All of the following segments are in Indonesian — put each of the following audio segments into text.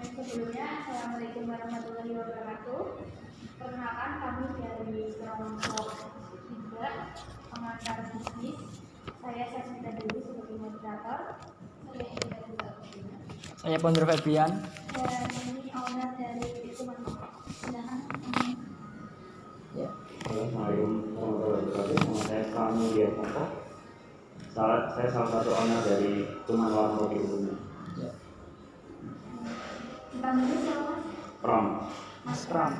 Sebelumnya, Assalamualaikum warahmatullahi wabarakatuh. Perkenalkan, kami dari kelompok 3 pengantar bisnis. Saya Sasmita Dewi sebagai moderator. Saya Pondro Febrian. Dan ini owner dari teman. Silahkan. Assalamualaikum warahmatullahi wabarakatuh. Saya Kami Dia Koko. Saya salah satu owner dari Tuman Warung Kopi Umumnya. Namanya siapa? Pram. Mas Pram.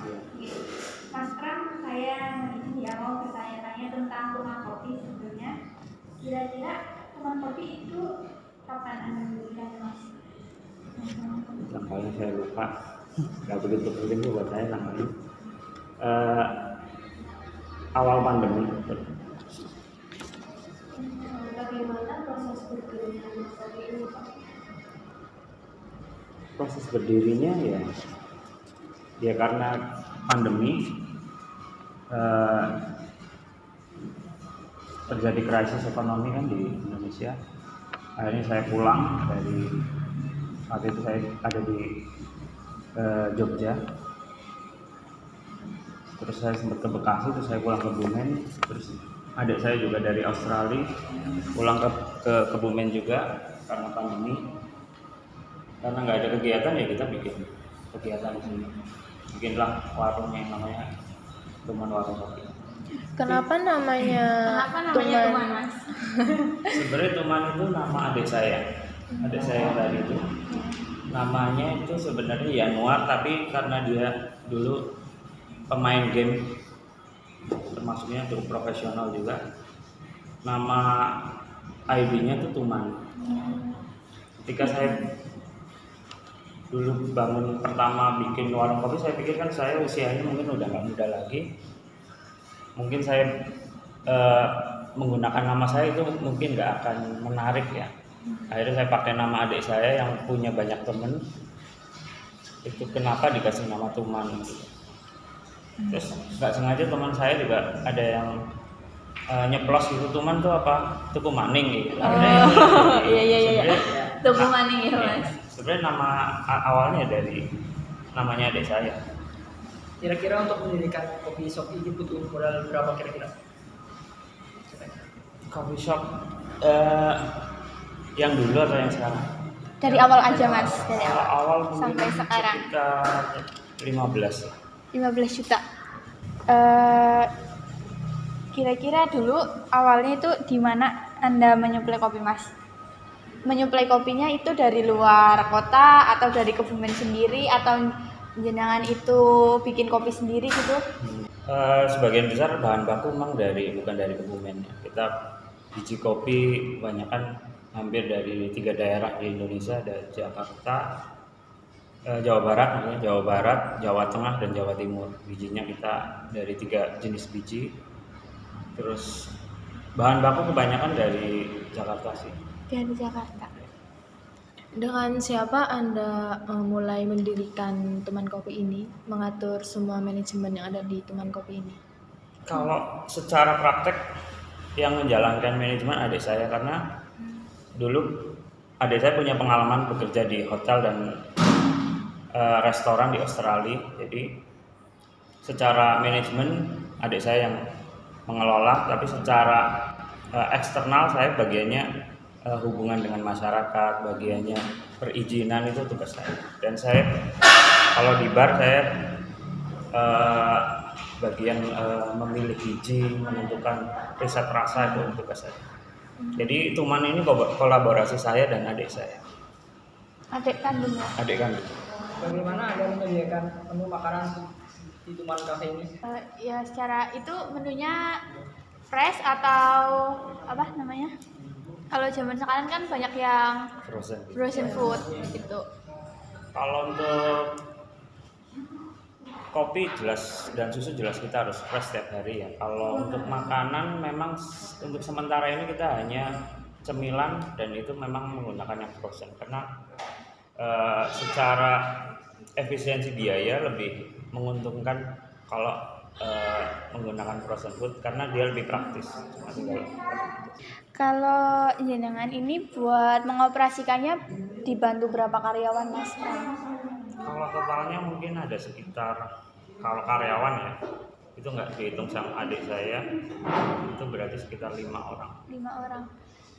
Mas Pram, saya di awal bertanya-tanya tentang Tuman Kopi sebetulnya. Kira-kira Tuman Kopi itu kapan Anda mendirikan, Mas? Tanggalnya saya lupa. Gak begitu penting buat saya tanggalnya. Awal pandemi. Bagaimana proses berdirinya Mas Kopi ini, Pak? Proses berdirinya ya karena pandemi terjadi krisis ekonomi kan di Indonesia. Akhirnya saya pulang dari saat itu saya ada di Jogja. Terus saya sempat ke Bekasi, terus saya pulang ke Bumen. Terus adik saya juga dari Australia pulang ke Kebumen juga karena pandemi. Karena nggak ada kegiatan ya kita bikin kegiatan di sini. Bikinlah warung yang namanya Tuman Warung Kopi. Kenapa namanya Tuman, Mas? Sebenarnya Tuman itu nama adik saya. Adik saya yang tadi itu namanya itu sebenarnya Yanuar, tapi karena dia dulu pemain game termasuknya cukup profesional juga, nama ID-nya itu Tuman. Ketika saya dulu bangun pertama bikin warung kopi, saya pikir kan saya usianya mungkin udah nggak muda lagi, mungkin saya menggunakan nama saya itu mungkin nggak akan menarik ya. Akhirnya saya pakai nama adik saya yang punya banyak temen. Itu kenapa dikasih nama Tuman gitu. Terus nggak sengaja teman saya juga ada yang nyeplos gitu, Tuman tuh apa? Tuku maning gitu. Iya. Tuku maning ya, Mas. Sebenarnya nama awalnya dari namanya adik saya. Kira-kira untuk mendirikan kopi shop ini butuh modal berapa kira-kira? Coffee shop yang dulu atau yang sekarang? Dari awal aja, Mas. Dari Awal sampai sekarang. Sekitar 15 ya. 15 juta. Kira-kira dulu awalnya itu di mana Anda menyuplai kopi, Mas? Menyuplai kopinya itu dari luar kota atau dari Kebumen sendiri atau jenengan itu bikin kopi sendiri gitu? Sebagian besar bahan baku memang bukan dari Kebumen ya. Kita biji kopi kebanyakan hampir dari 3 daerah di Indonesia, ada Jakarta, Jawa Barat, Jawa Tengah, dan Jawa Timur. Bijinya kita dari 3 jenis biji. Terus bahan baku kebanyakan dari Jakarta sih. Dari Jakarta. Dengan siapa Anda mulai mendirikan Tuman Kopi ini, mengatur semua manajemen yang ada di Tuman Kopi ini? Kalau secara praktek yang menjalankan manajemen adik saya, karena dulu adik saya punya pengalaman bekerja di hotel dan restoran di Australia. Jadi secara manajemen adik saya yang mengelola, tapi secara eksternal saya bagiannya hubungan dengan masyarakat, bagiannya perizinan, itu tugas saya. Dan saya kalau di bar saya bagian memilih biji, menentukan riset rasa, itu tugas saya. Jadi Tuman ini kolaborasi saya dan adik saya. Adik kandung ya? Adik kandung. Bagaimana Anda menyediakan menu makanan di Tuman Cafe ini? Ya secara itu menunya fresh atau apa namanya? Kalau zaman sekarang kan banyak yang frozen food gitu. Kalau untuk kopi jelas dan susu jelas kita harus fresh setiap hari ya. Kalau untuk makanan memang untuk sementara ini kita hanya cemilan, dan itu memang menggunakan yang frozen karena secara efisiensi biaya lebih menguntungkan kalau menggunakan frozen food karena dia lebih praktis. Kalau jenengan ini buat mengoperasikannya dibantu berapa karyawan, Mas? Kalau totalnya mungkin ada sekitar, kalau karyawan ya itu nggak dihitung sama adik saya, itu berarti sekitar 5 orang. 5 orang.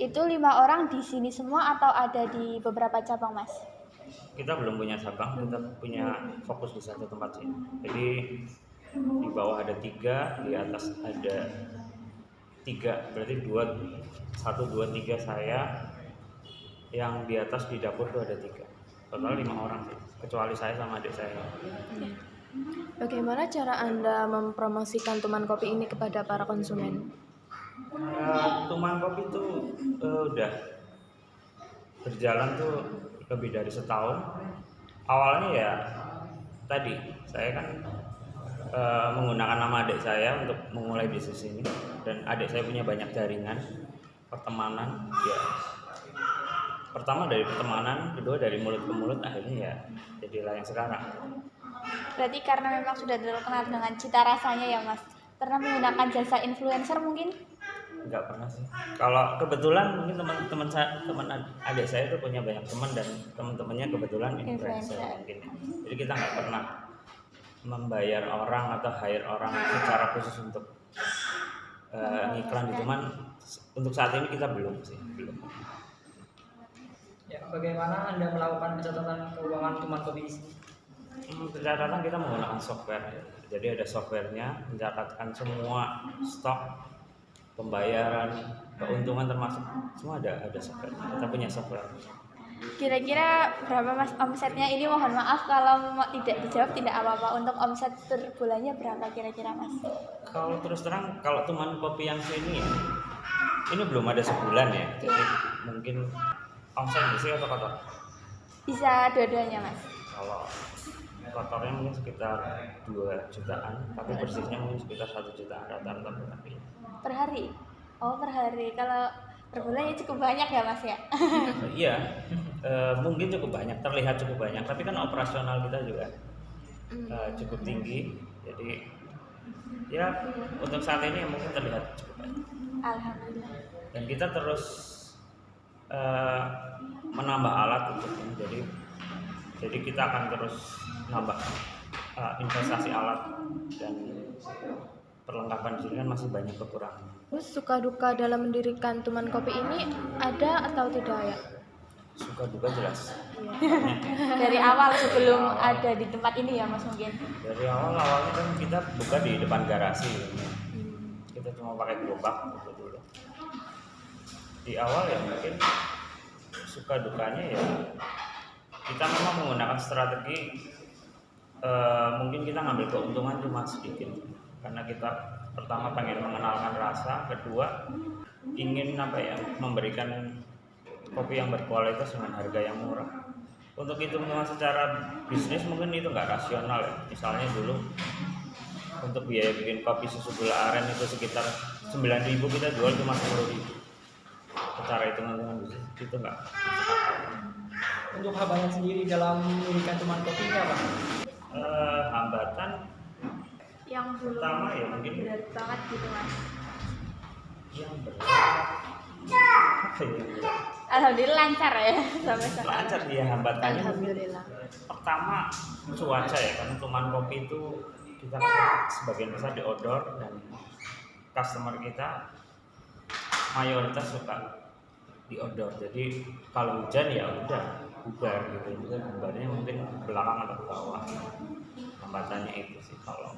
Itu 5 orang di sini semua atau ada di beberapa cabang, Mas? Kita belum punya cabang, kita punya fokus di satu tempat sih. Jadi di bawah ada 3, di atas ada 3, berarti 1, 2, 3 saya, yang di atas di dapur tuh ada 3. Total 5 orang sih, kecuali saya sama adik saya. Bagaimana cara Anda mempromosikan Tuman Kopi ini kepada para konsumen? Tuman Kopi itu udah berjalan tuh lebih dari setahun. Awalnya ya tadi saya kan menggunakan nama adik saya untuk memulai bisnis ini, dan adik saya punya banyak jaringan pertemanan ya. Pertama dari pertemanan, kedua dari mulut ke mulut, akhirnya ya jadilah yang sekarang. Berarti karena memang sudah terkenal dengan cita rasanya ya, Mas. Pernah menggunakan jasa influencer mungkin? Enggak pernah sih. Kalau kebetulan mungkin teman adik saya itu punya banyak teman, dan teman-temannya kebetulan influencer mungkin. Jadi kita nggak pernah membayar orang atau hire orang secara khusus untuk ngiklan di Tuman. Untuk saat ini kita belum. Ya, bagaimana Anda melakukan pencatatan keuangan Tuman Kopi ini? Pencatatan kita menggunakan software. Jadi ada softwarenya, mencatatkan semua stok, pembayaran, keuntungan, termasuk semua ada software. Kita punya software. Kira-kira berapa, Mas, omsetnya? Ini mohon maaf kalau tidak dijawab tidak apa-apa. Untuk omset per bulannya berapa kira-kira, Mas? Kalau terus terang, kalau Tuman Kopi yang sini ya, ini belum ada sebulan ya. Jadi mungkin omset bersih atau kotor? Bisa dua-duanya, Mas. Kalau kotornya mungkin sekitar 2 jutaan, tapi bersihnya mungkin sekitar 1 jutaan rata-rata per hari. Per hari? Oh, per hari. Kalau per bulan ya cukup banyak ya, Mas ya? Iya, mungkin cukup banyak, terlihat cukup banyak, tapi kan operasional kita juga cukup tinggi. Jadi ya untuk saat ini mungkin terlihat cukup banyak. Alhamdulillah. Dan kita terus menambah alat untuk ini. Jadi kita akan terus nambah investasi alat, dan perlengkapan di sini kan masih banyak kekurangan. Terus suka duka dalam mendirikan Tuman Kopi ini ada atau tidak ya? Suka duka jelas. Dari awal sebelum ada di tempat ini ya, Mas, mungkin? Dari awalnya kan kita buka di depan garasi. Kita cuma pakai gerobak gitu dulu. Di awal ya mungkin suka dukanya ya kita memang menggunakan strategi, mungkin kita ngambil keuntungan cuma sedikit, karena kita pertama pengen mengenalkan rasa, kedua ingin memberikan kopi yang berkualitas dengan harga yang murah. Untuk hitung-hitungan secara bisnis mungkin itu nggak rasional ya. Misalnya dulu untuk biaya bikin kopi susu gula aren itu sekitar 9.000, kita jual cuma 10.000. Secara hitung-hitungan bisnis itu nggak. Untuk hambatan sendiri dalam mendirikan Tuman Kopi ini apa? Hambatan Yang belum pertama ya mungkin berat banget gitu, Mas. yang berat apa ya? Alhamdulillah lancar ya sampai sekarang. Lancar dia hambatannya mungkin Alhamdulillah. pertama cuaca ya, karena Tuman Kopi itu kita sebagian besar di outdoor, dan customer kita mayoritas suka di outdoor. Jadi kalau hujan ya udah bubar gitu. Juga bubarnya mungkin belakang atau ke bawah. Hambatannya itu sih. Kalau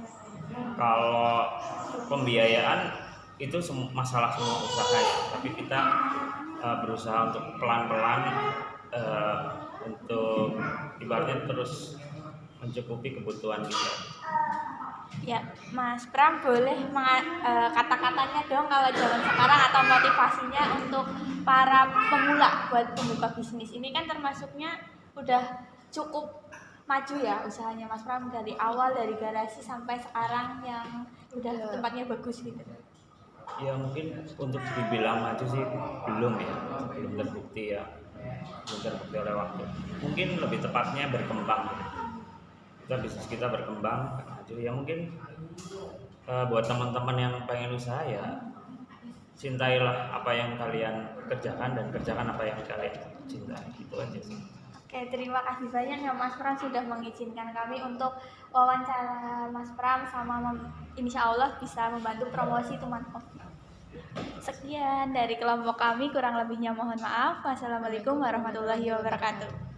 pembiayaan itu masalah semua usaha ya, tapi kita berusaha untuk pelan-pelan untuk ibaratnya terus mencukupi kebutuhan kita. Ya, Mas Pram, boleh kata-katanya dong kalau zaman sekarang, atau motivasinya untuk para pemula buat membuka bisnis ini. Kan termasuknya udah cukup maju ya usahanya Mas Pram, dari awal dari garasi sampai sekarang yang udah tempatnya bagus gitu. Ya mungkin untuk dibilang maju sih belum terbukti ya, belum terbukti oleh waktu. Mungkin lebih tepatnya berkembang. Bisnis kita berkembang maju ya. Mungkin buat teman-teman yang pengen usaha ya, cintailah apa yang kalian kerjakan dan kerjakan apa yang kalian cintai, gitu aja sih. Oke, terima kasih banyak ya Mas Pram sudah mengizinkan kami untuk wawancara Mas Pram sama insya Allah bisa membantu promosi teman kopi. Sekian dari kelompok kami, kurang lebihnya mohon maaf. Wassalamualaikum warahmatullahi wabarakatuh.